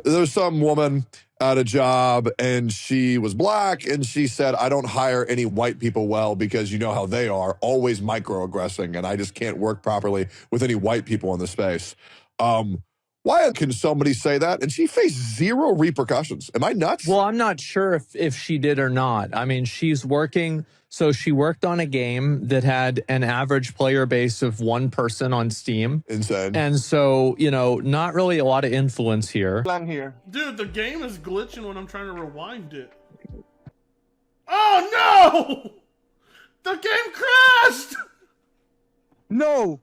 There's some woman at a job and she was black and she said, I don't hire any white people well because you know how they are, always microaggressing, and I just can't work properly with any white people in the space. Why can somebody say that? And she faced zero repercussions. Am I nuts? Well, I'm not sure if she did or not. I mean, she's working. So she worked on a game that had an average player base of 1 person on Steam. Insane. And so, you know, not really a lot of influence here. Dude, the game is glitching when I'm trying to rewind it. Oh no! The game crashed! No!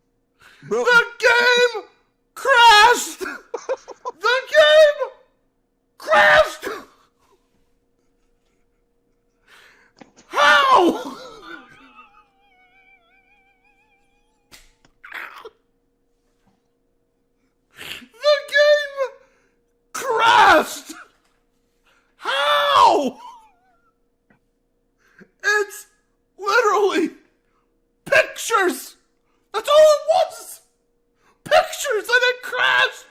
Bro. The game crashed! The game crashed! How? The game crashed! How? It's literally pictures! That's all it was! Pictures and it crashed!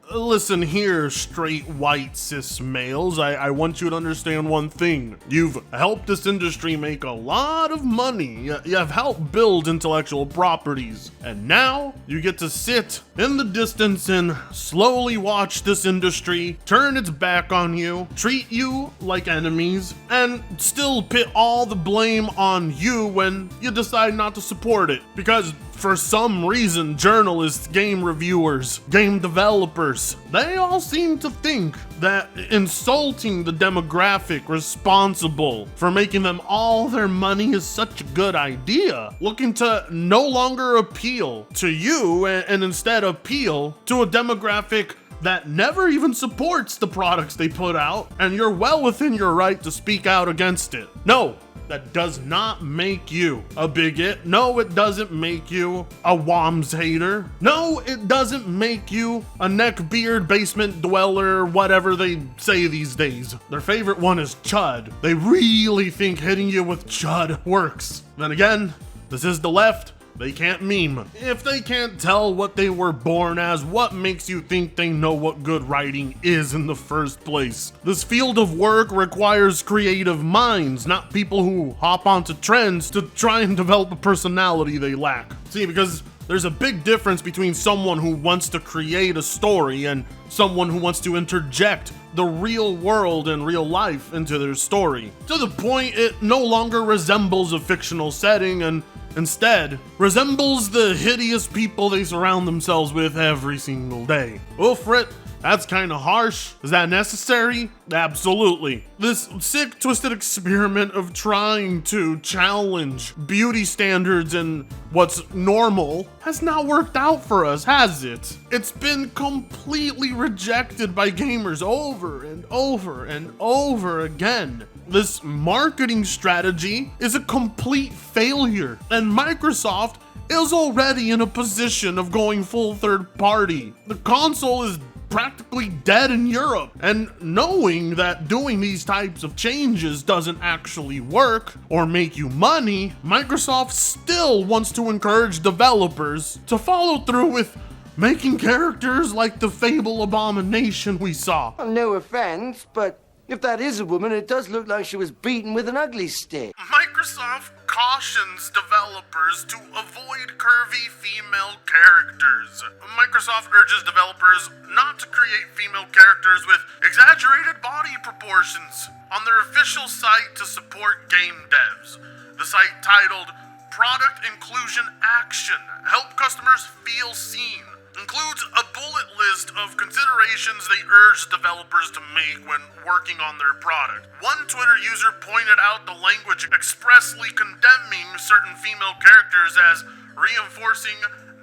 Listen here, straight white cis males, I want you to understand one thing. You've helped this industry make a lot of money. You've helped build intellectual properties. And now you get to sit in the distance and slowly watch this industry turn its back on you, treat you like enemies, and still put all the blame on you when you decide not to support it. Because for some reason, journalists, game reviewers, game developers, they all seem to think that insulting the demographic responsible for making them all their money is such a good idea, looking to no longer appeal to you and instead appeal to a demographic that never even supports the products they put out, and you're well within your right to speak out against it. No, that does not make you a bigot. No, it doesn't make you a WOMS hater. No, it doesn't make you a neckbeard basement dweller, whatever they say these days. Their favorite one is chud. They really think hitting you with chud works. Then again, this is the left. They can't meme. If they can't tell what they were born as, what makes you think they know what good writing is in the first place? This field of work requires creative minds, not people who hop onto trends to try and develop a personality they lack. See, because there's a big difference between someone who wants to create a story and someone who wants to interject the real world and real life into their story, to the point it no longer resembles a fictional setting and instead resembles the hideous people they surround themselves with every single day. Ufrit, that's kind of harsh. Is that necessary? Absolutely. This sick, twisted experiment of trying to challenge beauty standards and what's normal has not worked out for us, has it? It's been completely rejected by gamers over and over and over again. This marketing strategy is a complete failure, and Microsoft is already in a position of going full third party. The console is practically dead in Europe, and knowing that doing these types of changes doesn't actually work or make you money, Microsoft still wants to encourage developers to follow through with making characters like the Fable abomination we saw. No offense, but if that is a woman, it does look like she was beaten with an ugly stick. Microsoft cautions developers to avoid curvy female characters. Microsoft urges developers not to create female characters with exaggerated body proportions on their official site to support game devs. The site titled Product Inclusion Action, Help Customers Feel Seen, includes a bullet list of considerations they urge developers to make when working on their product. One Twitter user pointed out the language expressly condemning certain female characters as reinforcing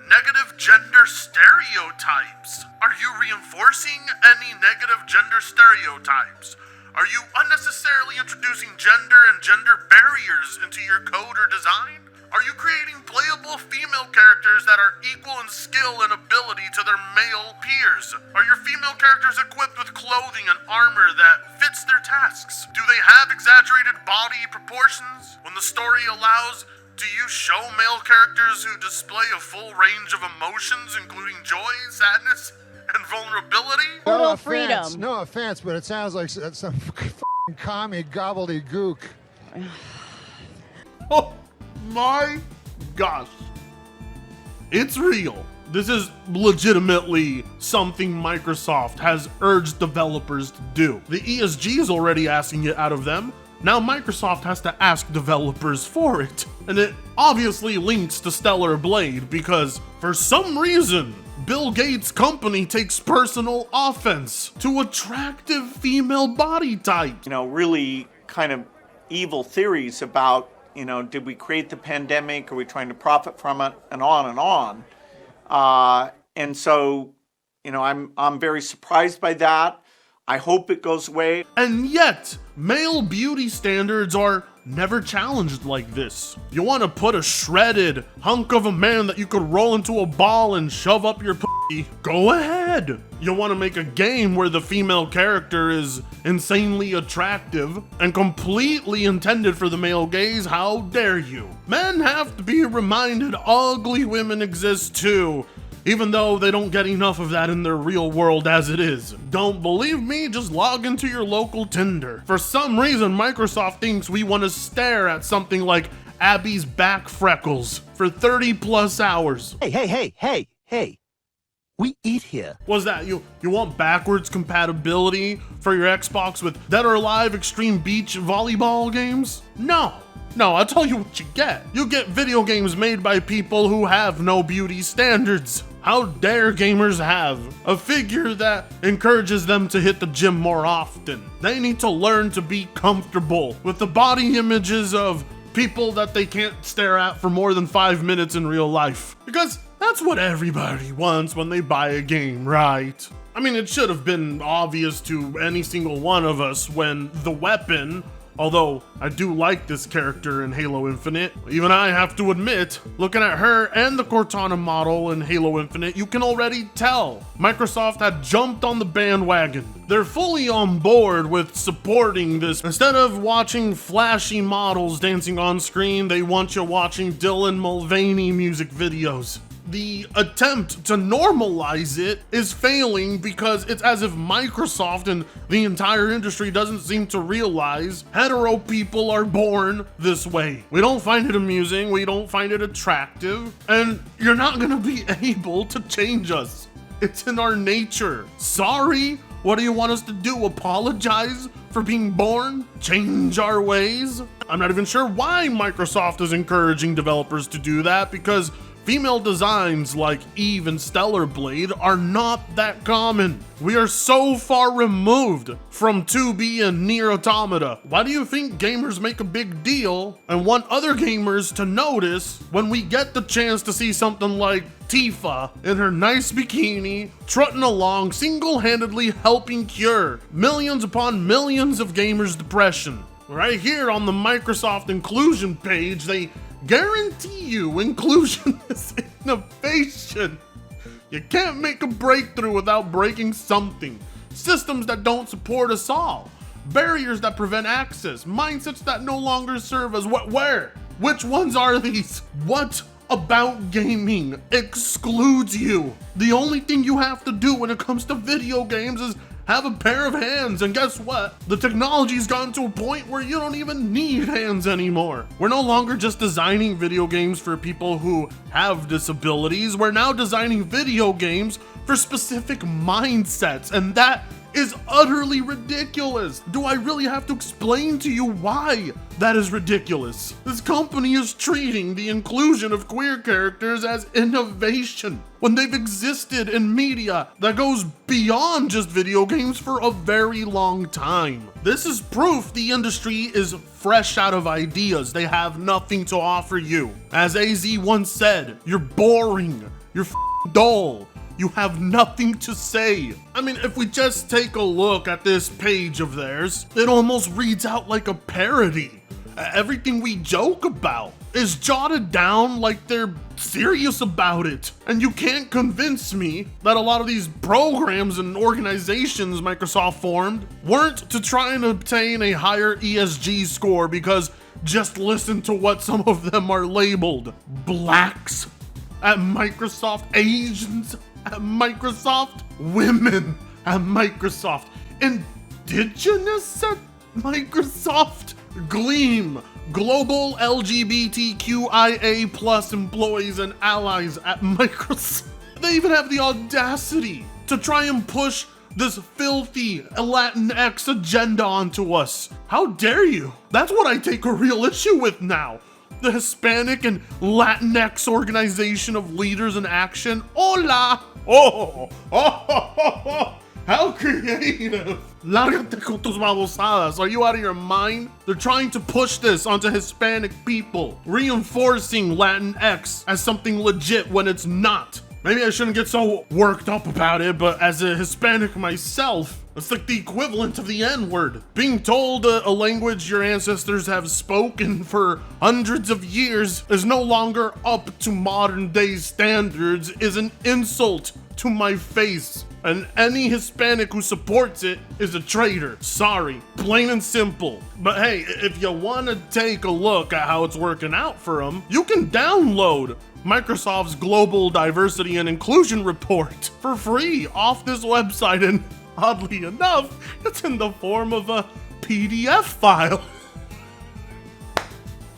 negative gender stereotypes. Are you reinforcing any negative gender stereotypes? Are you unnecessarily introducing gender and gender barriers into your code or design? Are you creating playable female characters that are equal in skill and ability to their male peers? Are your female characters equipped with clothing and armor that fits their tasks? Do they have exaggerated body proportions? When the story allows Do you show male characters who display a full range of emotions, including joy, sadness, and vulnerability? Total freedom. No offense, but it sounds like some f***ing commie gobbledygook. Oh my gosh. It's real. This is legitimately something Microsoft has urged developers to do. The ESG is already asking it out of them. Now Microsoft has to ask developers for it. And it obviously links to Stellar Blade because for some reason, Bill Gates' company takes personal offense to attractive female body types. You know, really kind of evil theories about, you know, did we create the pandemic? Are we trying to profit from it? And on and on. And so, you know, I'm very surprised by that. I hope it goes away. And yet, male beauty standards are never challenged like this. You want to put a shredded hunk of a man that you could roll into a ball and shove up your pussy? Go ahead. You want to make a game where the female character is insanely attractive and completely intended for the male gaze? How dare you? Men have to be reminded ugly women exist too, even though they don't get enough of that in their real world as it is. Don't believe me? Just log into your local Tinder. For some reason, Microsoft thinks we want to stare at something like Abby's back freckles for 30 plus hours. Hey. We eat here. What's that? You want backwards compatibility for your Xbox with Dead or Alive Extreme Beach volleyball games? No, I'll tell you what you get. You get video games made by people who have no beauty standards. How dare gamers have a figure that encourages them to hit the gym more often? They need to learn to be comfortable with the body images of people that they can't stare at for more than 5 minutes in real life. Because that's what everybody wants when they buy a game, right? I mean, it should have been obvious to any single one of us when the weapon, although I do like this character in Halo Infinite, even I have to admit, looking at her and the Cortana model in Halo Infinite, you can already tell Microsoft had jumped on the bandwagon. They're fully on board with supporting this. Instead of watching flashy models dancing on screen, they want you watching Dylan Mulvaney music videos. The attempt to normalize it is failing because it's as if Microsoft and the entire industry doesn't seem to realize hetero people are born this way. We don't find it amusing, we don't find it attractive, and you're not gonna be able to change us. It's in our nature. Sorry, what do you want us to do? Apologize for being born? Change our ways? I'm not even sure why Microsoft is encouraging developers to do that, because female designs like Eve and Stellar Blade are not that common. We are so far removed from 2B and Nier Automata. Why do you think gamers make a big deal and want other gamers to notice when we get the chance to see something like Tifa in her nice bikini, trotting along, single-handedly helping cure millions upon millions of gamers' depression? Right here on the Microsoft inclusion page, they guarantee you inclusion is innovation. You can't make a breakthrough without breaking something. Systems that don't support us all. Barriers that prevent access. Mindsets that no longer serve us. Where? Which ones are these? What about gaming excludes you? The only thing you have to do when it comes to video games is have a pair of hands, and guess what? The technology's gotten to a point where you don't even need hands anymore. We're no longer just designing video games for people who have disabilities. We're now designing video games for specific mindsets, and that is utterly ridiculous. Do I really have to explain to you why that is ridiculous? This company is treating the inclusion of queer characters as innovation when they've existed in media that goes beyond just video games for a very long time. This is proof the industry is fresh out of ideas. They have nothing to offer you. As AZ once said, you're boring, you're dull, you have nothing to say. I mean, if we just take a look at this page of theirs, it almost reads out like a parody. Everything we joke about is jotted down like they're serious about it. And you can't convince me that a lot of these programs and organizations Microsoft formed weren't to try and obtain a higher ESG score, because just listen to what some of them are labeled. Blacks at Microsoft, Asians at Microsoft, women at Microsoft, indigenous at Microsoft, Gleam, global LGBTQIA plus employees and allies at Microsoft. They even have the audacity to try and push this filthy Latinx agenda onto us. How dare you? That's what I take a real issue with now. The Hispanic and Latinx Organization of Leaders in Action. Hola! Oh, how creative! Lárgate con tus babosadas. Are you out of your mind? They're trying to push this onto Hispanic people, reinforcing Latinx as something legit when it's not. Maybe I shouldn't get so worked up about it, but as a Hispanic myself, it's like the equivalent of the N-word. Being told a language your ancestors have spoken for hundreds of years is no longer up to modern day standards is an insult to my face. And any Hispanic who supports it is a traitor. Sorry, plain and simple. But hey, if you want to take a look at how it's working out for them, you can download Microsoft's Global Diversity and Inclusion Report for free off this website, and oddly enough, it's in the form of a PDF file.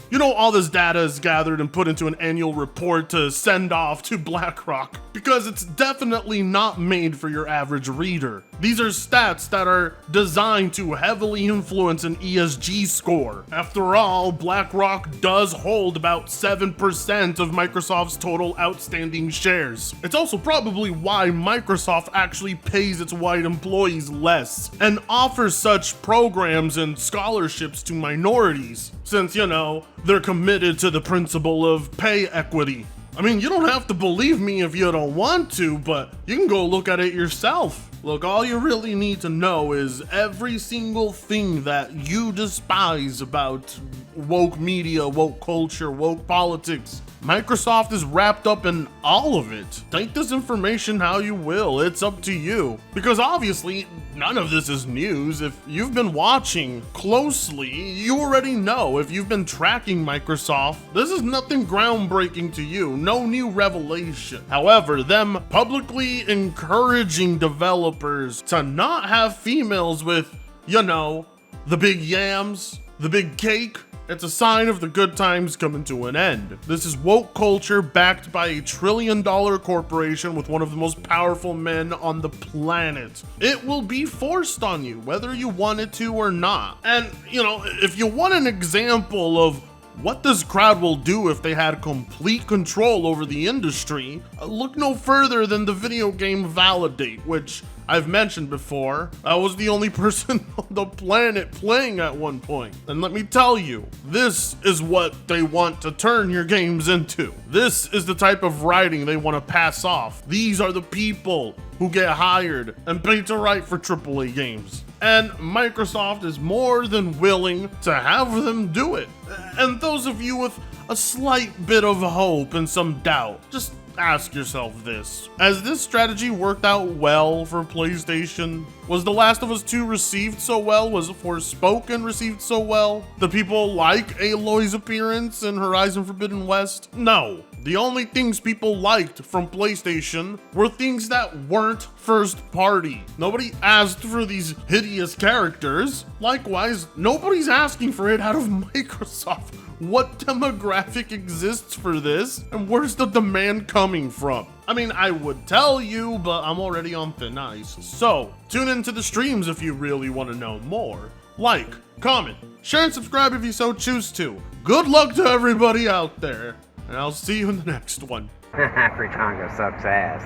You know, all this data is gathered and put into an annual report to send off to BlackRock because it's definitely not made for your average reader. These are stats that are designed to heavily influence an ESG score. After all, BlackRock does hold about 7% of Microsoft's total outstanding shares. It's also probably why Microsoft actually pays its white employees less and offers such programs and scholarships to minorities, since, you know, they're committed to the principle of pay equity. I mean, you don't have to believe me if you don't want to, but you can go look at it yourself. Look, all you really need to know is every single thing that you despise about woke media, woke culture, woke politics, Microsoft is wrapped up in all of it. Take this information how you will, it's up to you. Because obviously, none of this is news. If you've been watching closely, you already know. If you've been tracking Microsoft, this is nothing groundbreaking to you, no new revelation. However, them publicly encouraging developers to not have females with, you know, the big yams, the big cake, it's a sign of the good times coming to an end. This is woke culture backed by a $1 trillion corporation with one of the most powerful men on the planet. It will be forced on you, whether you want it to or not. And, you know, if you want an example of what this crowd will do if they had complete control over the industry, look no further than the video game Validate, which I've mentioned before. I was the only person on the planet playing at one point. And let me tell you, this is what they want to turn your games into. This is the type of writing they want to pass off. These are the people who get hired and paid to write for AAA games. And Microsoft is more than willing to have them do it. And those of you with a slight bit of hope and some doubt, just ask yourself this. Has this strategy worked out well for PlayStation? Was The Last of Us 2 received so well? Was Forspoken received so well? Did people like Aloy's appearance in Horizon Forbidden West? No. The only things people liked from PlayStation were things that weren't first party. Nobody asked for these hideous characters. Likewise, nobody's asking for it out of Microsoft. What demographic exists for this? And where's the demand coming from? I mean, I would tell you, but I'm already on thin ice. So, tune into the streams if you really want to know more. Like, comment, share, and subscribe if you so choose to. Good luck to everybody out there, and I'll see you in the next one. Free Congo sucks ass.